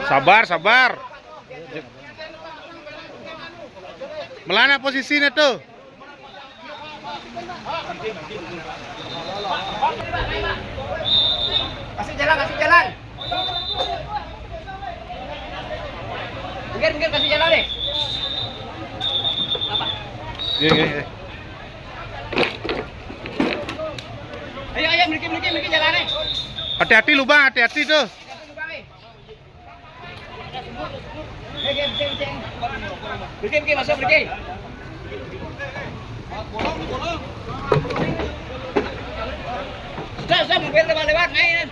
Sabar, sabar. Melana posisinya tuh. Kasih jalan, kasih jalan. Minggir, kasih jalan deh. Apa? Iya. Ayo, miliki jalan nih. Hati-hati lu bang, hati-hati tuh. Berhenti, masuk berhenti. Sudah, mobil lewat main.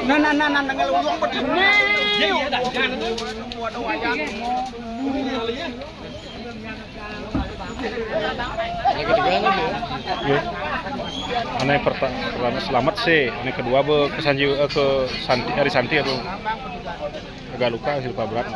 Nah, ngelulung begini. Iya, dah. Jangan ada wayang. Ane pertama selamat sih, ane kedua ke Santi atau agak luka hasil berat.